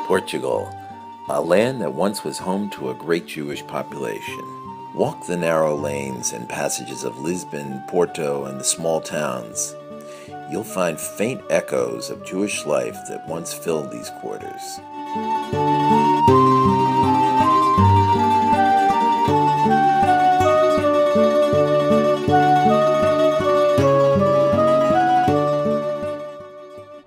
Portugal, a land that once was home to a great Jewish population. Walk the narrow lanes and passages of Lisbon, Porto, and the small towns. You'll find faint echoes of Jewish life that once filled these quarters.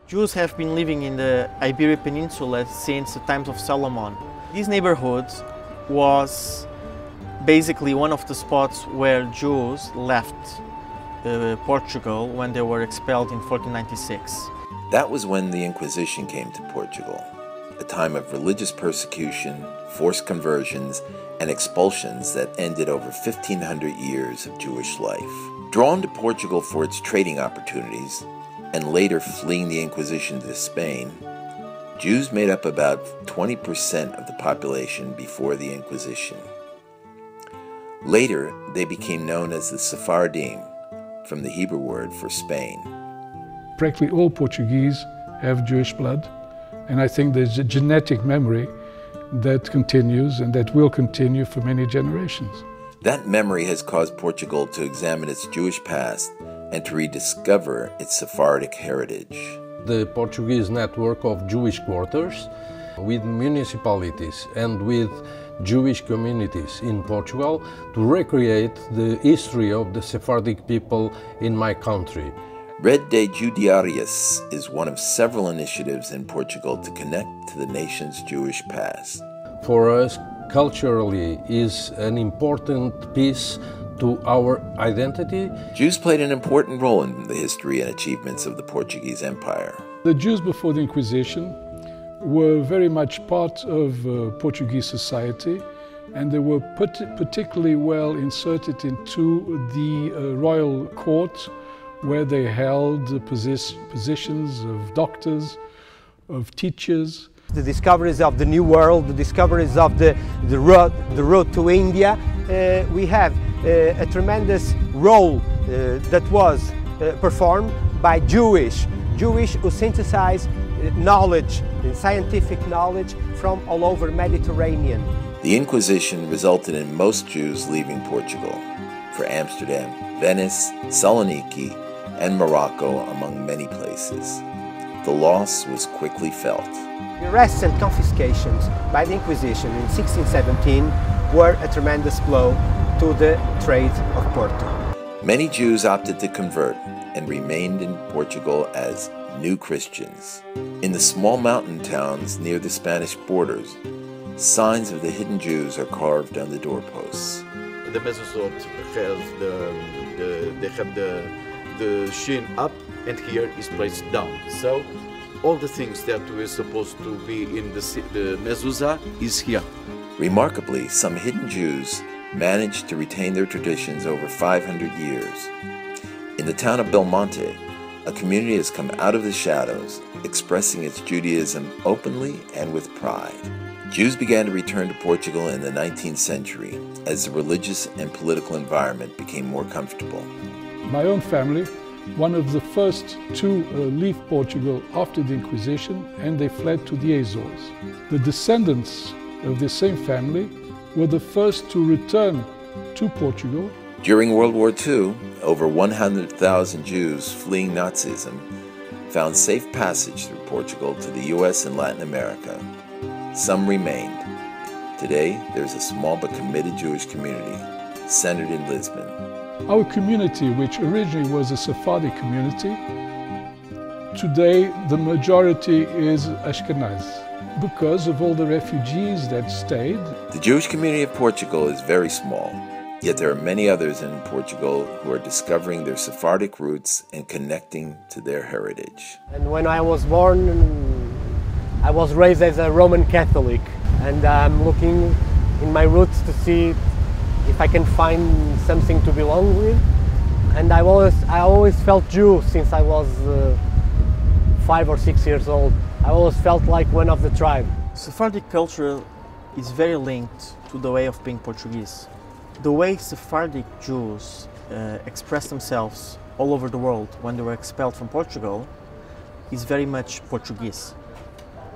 Jews have been living in the Iberian Peninsula since the times of Solomon. This neighborhood was basically one of the spots where Jews left Portugal when they were expelled in 1496. That was when the Inquisition came to Portugal, a time of religious persecution, forced conversions, and expulsions that ended over 1,500 years of Jewish life. Drawn to Portugal for its trading opportunities, and later fleeing the Inquisition to Spain, Jews made up about 20% of the population before the Inquisition. Later, they became known as the Sephardim, from the Hebrew word for Spain. Practically all Portuguese have Jewish blood, and I think there's a genetic memory that continues and that will continue for many generations. That memory has caused Portugal to examine its Jewish past and to rediscover its Sephardic heritage. The Portuguese network of Jewish quarters with municipalities and with Jewish communities in Portugal to recreate the history of the Sephardic people in my country. Red de Judiarius is one of several initiatives in Portugal to connect to the nation's Jewish past. For us, culturally, is an important piece to our identity. Jews played an important role in the history and achievements of the Portuguese Empire. The Jews before the Inquisition were very much part of Portuguese society, and they were particularly well inserted into the royal court, where they held positions of doctors, of teachers. The discoveries of the New World, the discoveries of the road to India, we have a tremendous role that was performed by Jewish who synthesize knowledge, scientific knowledge from all over Mediterranean. The Inquisition resulted in most Jews leaving Portugal for Amsterdam, Venice, Saloniki, and Morocco, among many places. The loss was quickly felt. The arrests and confiscations by the Inquisition in 1617 were a tremendous blow to the trade of Porto. Many Jews opted to convert and remained in Portugal as new Christians. In the small mountain towns near the Spanish borders, signs of the hidden Jews are carved on the doorposts. The mezuzot have the shin up, and here is placed down. So all the things that were supposed to be in the mezuzah is here. Remarkably, some hidden Jews managed to retain their traditions over 500 years. In the town of Belmonte, a community has come out of the shadows, expressing its Judaism openly and with pride. Jews began to return to Portugal in the 19th century as the religious and political environment became more comfortable. My own family, one of the first to leave Portugal after the Inquisition, and they fled to the Azores. The descendants of the same family were the first to return to Portugal. During World War II, over 100,000 Jews fleeing Nazism found safe passage through Portugal to the US and Latin America. Some remained. Today, there's a small but committed Jewish community centered in Lisbon. Our community, which originally was a Sephardic community, today the majority is Ashkenaz because of all the refugees that stayed. The Jewish community of Portugal is very small, yet there are many others in Portugal who are discovering their Sephardic roots and connecting to their heritage. And when I was born, I was raised as a Roman Catholic, and I'm looking in my roots to see if I can find something to belong with. And I always felt Jew since I was 5 or 6 years old. I always felt like one of the tribe. Sephardic culture is very linked to the way of being Portuguese. The way Sephardic Jews expressed themselves all over the world when they were expelled from Portugal is very much Portuguese.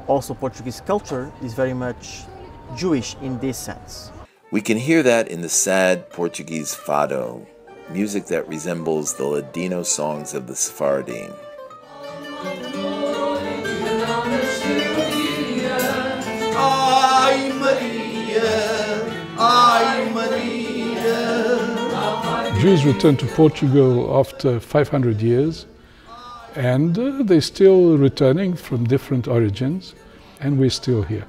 Also, Portuguese culture is very much Jewish in this sense. We can hear that in the sad Portuguese fado, music that resembles the Ladino songs of the Sephardim. Ai Maria, ai Maria. Jews returned to Portugal after 500 years, and they're still returning from different origins, and we're still here.